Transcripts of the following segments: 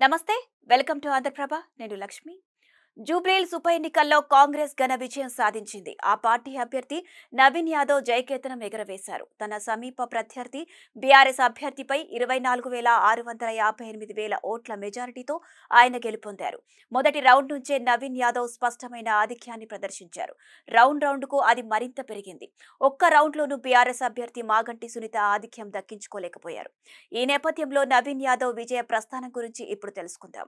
నమస్తే welcome to Andhraprabha నేను లక్ష్మి జూబ్లీహిల్స్ ఉప ఎన్నికల్లో కాంగ్రెస్ ఘన విజయం సాధించింది. ఆ పార్టీ అభ్యర్థి నవీన్ యాదవ్ జయకేతనం ఎగరవేశారు. తన సమీప ప్రత్యర్థి బీఆర్ఎస్ అభ్యర్థిపై 24,658 ఓట్ల మెజారిటీతో ఆయన గెలుపొందారు. మొదటి రౌండ్ నుంచే నవీన్ యాదవ్ స్పష్టమైన ఆధిక్యాన్ని ప్రదర్శించారు. రౌండ్కు అది మరింత పెరిగింది. ఒక్క రౌండ్లోనూ బీఆర్ఎస్ అభ్యర్థి మాగంటి సునీత ఆధిక్యం దక్కించుకోలేకపోయారు. ఈ నేపథ్యంలో నవీన్ యాదవ్ విజయ ప్రస్థానం గురించి ఇప్పుడు తెలుసుకుందాం.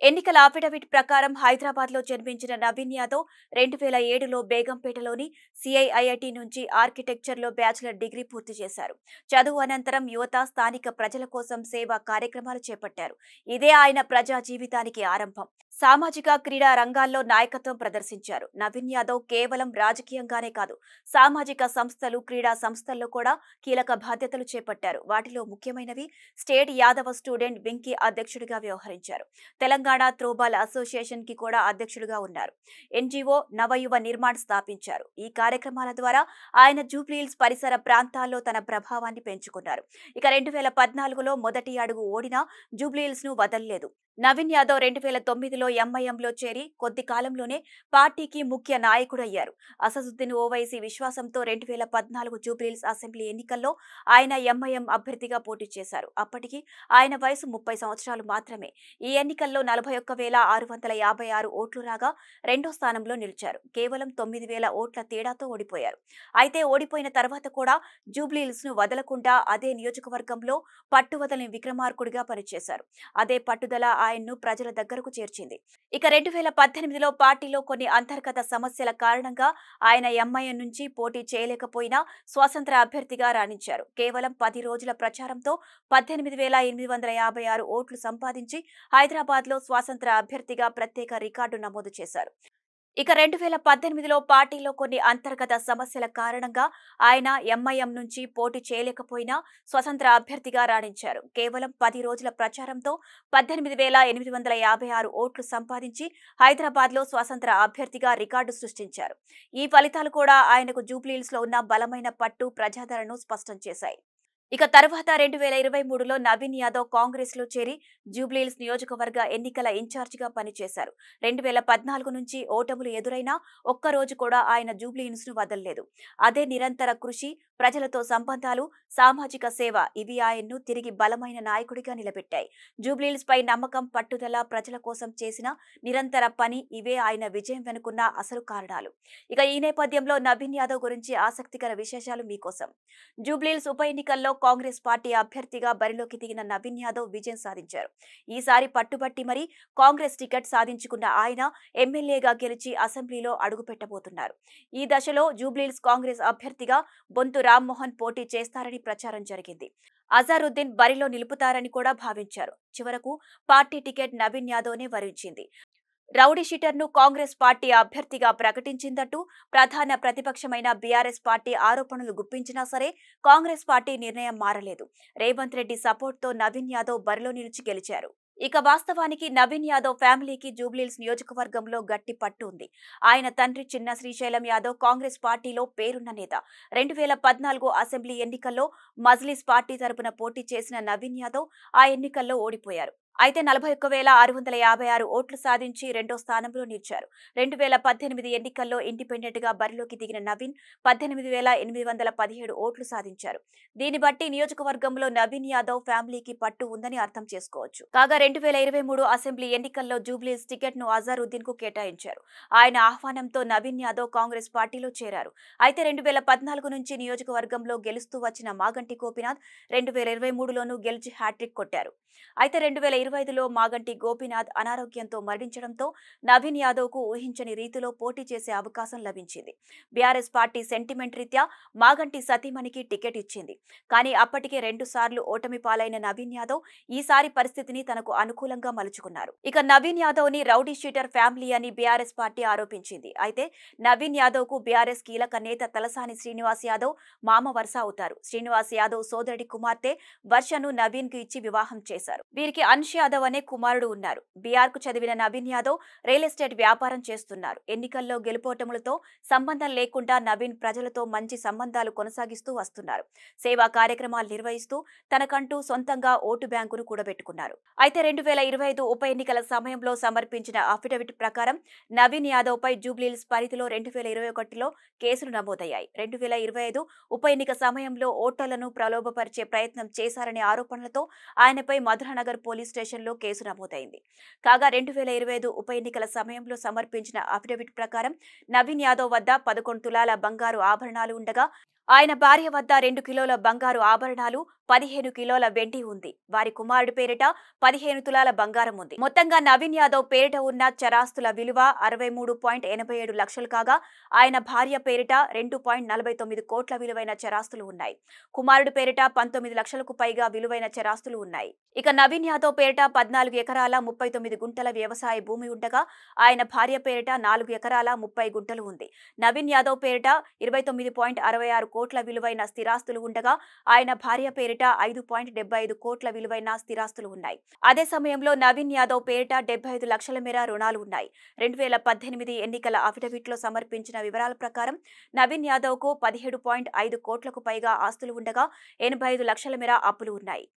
ఎన్నికల అఫిడవిట్ ప్రకారం హైదరాబాద్లో జన్మించిన నవీన్ యాదవ్ 2007లో బేగంపేటలోని సిఐఐటి నుంచి ఆర్కిటెక్చర్లో బ్యాచిలర్ డిగ్రీ పూర్తి చేశారు. చదువు అనంతరం యువత, స్థానిక ప్రజల కోసం సేవా కార్యక్రమాలు చేపట్టారు. ఇదే ఆయన ప్రజా జీవితానికి ఆరంభం. సామాజిక, క్రీడా రంగాల్లో నాయకత్వం ప్రదర్శించారు. నవీన్ యాదవ్ కేవలం రాజకీయంగానే కాదు, సామాజిక సంస్థలు, క్రీడా సంస్థల్లో కూడా కీలక బాధ్యతలు చేపట్టారు. వాటిలో ముఖ్యమైనవి స్టేట్ యాదవ స్టూడెంట్ వింగ్ కి అధ్యక్షుడిగా వ్యవహరించారు. తెలంగాణ త్రోబాల్ అసోసియేషన్ కి కూడా అధ్యక్షుడిగా ఉన్నారు. ఎన్జీఓ నవయువ నిర్మాణ్ స్థాపించారు. ఈ కార్యక్రమాల ద్వారా ఆయన జూబ్లీహిల్స్ పరిసర ప్రాంతాల్లో తన ప్రభావాన్ని పెంచుకున్నారు. ఇక 2014లో మొదటి అడుగు ఓడినా జూబ్లీహిల్స్ ను వదలలేదు. నవీన్ యాదవ్ 2009లో ఎంఐఎంలో చేరి కొద్ది కాలంలోనే పార్టీకి ముఖ్య నాయకుడయ్యారు. అసదుద్దీన్ ఓవైసీ విశ్వాసంతో 2014 జూబ్లీహిల్స్ అసెంబ్లీ ఎన్నికల్లో ఆయన ఎంఐఎం అభ్యర్థిగా పోటీ చేశారు. అప్పటికి ఆయన వయసు 30 సంవత్సరాలు మాత్రమే. ఈ ఎన్నికల్లో 41,656 ఓట్లు రాగా రెండో స్థానంలో నిలిచారు. కేవలం 9,000 ఓట్ల తేడాతో ఓడిపోయారు. అయితే ఓడిపోయిన తర్వాత కూడా జూబ్లీహిల్స్ ను వదలకుండా అదే నియోజకవర్గంలో పట్టువదలని విక్రమార్కుడిగా పనిచేశారు. అదే పట్టుదల ఆయన్ను ప్రజల దగ్గరకు చేర్చింది. ఇక 2018లో పార్టీలో కొన్ని అంతర్గత సమస్యల కారణంగా ఆయన ఎంఐఎం నుంచి పోటీ చేయలేకపోయినా స్వతంత్ర అభ్యర్థిగా రాణించారు. కేవలం 10 రోజుల ప్రచారంతో 18,856 ఓట్లు సంపాదించి హైదరాబాద్లో స్వతంత్ర అభ్యర్థిగా ప్రత్యేక రికార్డు నమోదు చేశారు. ఇక 2018లో పార్టీలో కొన్ని అంతర్గత సమస్యల కారణంగా ఆయన ఎంఐఎం నుంచి పోటీ చేయలేకపోయినా స్వతంత్ర అభ్యర్థిగా రాణించారు. కేవలం 10 రోజుల ప్రచారంతో 18,856 ఓట్లు సంపాదించి హైదరాబాద్లో స్వతంత్ర అభ్యర్థిగా రికార్డు సృష్టించారు. ఈ ఫలితాలు కూడా ఆయనకు జూబ్లీహిల్స్లో ఉన్న బలమైన పట్టు, ప్రజాదరణను స్పష్టం చేశాయి. ఇక తర్వాత 2023లో నవీన్ యాదవ్ కాంగ్రెస్ లో చేరి జూబ్లీహిల్స్ నియోజకవర్గ ఎన్నికల ఇన్ఛార్జిగా పనిచేశారు. 2014 నుంచి ఓటములు ఎదురైనా ఒక్కరోజు కూడా ఆయన జూబ్లీహిల్స్ ను వదలలేదు. అదే నిరంతర కృషి, ప్రజలతో సంబంధాలు, సామాజిక సేవ ఇవి ఆయన్ను తిరిగి బలమైన నాయకుడిగా నిలబెట్టాయి. జూబ్లీహిల్స్ పై నమ్మకం, పట్టుదల, ప్రజల కోసం చేసిన నిరంతర పని ఇవే ఆయన విజయం వెనుకున్న అసలు కారణాలు. ఇక ఈ నేపథ్యంలో నవీన్ యాదవ్ గురించి ఆసక్తికర విశేషాలు మీకోసం. జూబ్లీహిల్స్ ఉప ఎన్నికల్లో కాంగ్రెస్ పార్టీ అభ్యర్థిగా బరిలోకి దిగిన నవీన్ యాదవ్ విజయం సాధించారు. ఈసారి పట్టుబట్టి మరీ కాంగ్రెస్ టికెట్ సాధించుకున్న ఆయన ఎమ్మెల్యేగా గెలిచి అసెంబ్లీలో అడుగుపెట్టబోతున్నారు. ఈ దశలో జూబ్లీహిల్స్ కాంగ్రెస్ అభ్యర్థిగా బొంతు రామ్మోహన్ పోటీ చేస్తారని ప్రచారం జరిగింది. అజారుద్దీన్ బరిలో నిలుపుతారని కూడా భావించారు. చివరకు పార్టీ టికెట్ నవీన్ యాదవ్నే వరించింది. రౌడీ షీటర్ను కాంగ్రెస్ పార్టీ అభ్యర్థిగా ప్రకటించిందంటూ ప్రధాన ప్రతిపక్షమైన బీఆర్ఎస్ పార్టీ ఆరోపణలు గుప్పించినా సరే కాంగ్రెస్ పార్టీ నిర్ణయం మారలేదు. రేవంత్ రెడ్డి సపోర్ట్తో నవీన్ యాదవ్ బరిలో నిలిచి గెలిచారు. ఇక వాస్తవానికి నవీన్ యాదవ్ ఫ్యామిలీకి జూబ్లీహిల్స్ నియోజకవర్గంలో గట్టి పట్టు ఉంది. ఆయన తండ్రి చిన్న శ్రీశైలం యాదవ్ కాంగ్రెస్ పార్టీలో పేరున్న నేత. 2014 అసెంబ్లీ ఎన్నికల్లో మజ్లిస్ పార్టీ తరపున పోటీ చేసిన నవీన్ యాదవ్ ఆ ఎన్నికల్లో ఓడిపోయారు. అయితే 41,656 ఓట్లు సాధించి రెండో స్థానంలో నిలిచారు. 2018 ఎన్నికల్లో ఇండిపెండెంట్ గా బరిలోకి దిగిన నవీన్ 18,817 ఓట్లు సాధించారు. దీన్ని బట్టి నియోజకవర్గంలో నవీన్ యాదవ్ ఫ్యామిలీకి పట్టు ఉందని అర్థం చేసుకోవచ్చు. కాగా 2023 అసెంబ్లీ ఎన్నికల్లో జూబ్లీహిల్స్ టికెట్ ను అజారుద్దీన్ కు కేటాయించారు. ఆయన ఆహ్వానంతో నవీన్ యాదవ్ కాంగ్రెస్ పార్టీలో చేరారు. అయితే 2014 నుంచి నియోజకవర్గంలో గెలుస్తూ వచ్చిన మాగంటి గోపీనాథ్ 2023లోనూ గెలిచి హ్యాట్రిక్ కొట్టారు. అయితే 2025లో మాగంటి గోపీనాథ్ అనారోగ్యంతో మరణించడంతో నవీన్ యాదవ్ కు ఊహించని రీతిలో పోటీ చేసే అవకాశం లభించింది. బీఆర్ఎస్ పార్టీ సెంటిమెంట్ రీత్యా మాగంటి సతీమణికి టికెట్ ఇచ్చింది. కానీ అప్పటికే 2 సార్లు ఓటమి పాలైన నవీన్ యాదవ్ ఈసారి పరిస్థితిని తనకు అనుకూలంగా మలుచుకున్నారు. ఇక నవీన్ యాదవ్ ని రౌడీ షీటర్ ఫ్యామిలీ అని బీఆర్ఎస్ పార్టీ ఆరోపించింది. అయితే నవీన్ యాదవ్ కు బీఆర్ఎస్ కీలక నేత తలసాని శ్రీనివాస్ యాదవ్ మామ వరుస అవుతారు. శ్రీనివాస్ యాదవ్ సోదరుడి కుమార్తె వర్షను నవీన్ కు ఇచ్చి వివాహం చేశారు. చేశారు. వీరికి అన్ష్ యాదవ్ అనే కుమారుడు ఉన్నారు. బీఆర్ కు చదివిన నవీన్ యాదవ్ రియల్ ఎస్టేట్ వ్యాపారం చేస్తున్నారు. ఎన్నికల్లో గెలుపోటములతో సంబంధం లేకుండా నవీన్ ప్రజలతో మంచి సంబంధాలు కొనసాగిస్తూ వస్తున్నారు. సేవా కార్యక్రమాలు నిర్వహిస్తూ తనకంటూ సొంతంగా ఓటు బ్యాంకును కూడబెట్టుకున్నారు. అయితే 2025 ఉప ఎన్నికల సమయంలో సమర్పించిన అఫిడవిట్ ప్రకారం నవీన్ యాదవ్ పై జూబ్లీహిల్స్ పరిధిలో 2021లో కేసులు నమోదయ్యాయి. 2025 ఉప ఎన్నిక సమయంలో ఓటర్లను ప్రలోభపరిచే ప్రయత్నం చేశారనే ఆరోపణలతో ఆయనపై మధురానగర్ పోలీస్ స్టేషన్లో కేసు నమోదైంది. కాగా 2025 ఉప ఎన్నికల సమయంలో సమర్పించిన అఫిడవిట్ ప్రకారం నవీన్ యాదవ్ వద్ద 11 తులాల బంగారు ఆభరణాలు ఉండగా ఆయన భార్య వద్ద 2 కిలోల బంగారు ఆభరణాలు, 15 కిలోల వెండి ఉంది. వారి కుమారుడి పేరిట 15 తులాల బంగారం ఉంది. మొత్తంగా నవీన్ యాదవ్ పేరిట ఉన్న చరాస్తుల విలువ 63.87 లక్షలు కాగా ఆయన భార్య పేరిట 2.49 కోట్ల విలువైన చరాస్తులు ఉన్నాయి. కుమారుడి పేరిట 19 లక్షలకు పైగా విలువైన చరాస్తులు ఉన్నాయి. ఇక నవీన్ యాదవ్ పేరిట 14 ఎకరాల 39 గుంటల వ్యవసాయ భూమి ఉండగా ఆయన భార్య పేరిట 4 ఎకరాల 30 గుంటలు ఉంది. నవీన్ యాదవ్ పేరిట 29.66 కోట్ల విలువైన స్థిరాస్తులు ఉండగా ఆయన భార్య పేరిట 5.75 కోట్ల విలువైన స్థిరాస్తులు ఉన్నాయి. అదే సమయంలో నవీన్ యాదవ్ పేరిట 75 లక్షల మేర రుణాలు ఉన్నాయి. 2018 ఎన్నికల అఫిడవిట్లో సమర్పించిన వివరాల ప్రకారం నవీన్ యాదవ్ కు 17.5 కోట్లకు పైగా ఆస్తులు ఉండగా 85 లక్షల మేర అప్పులు ఉన్నాయి.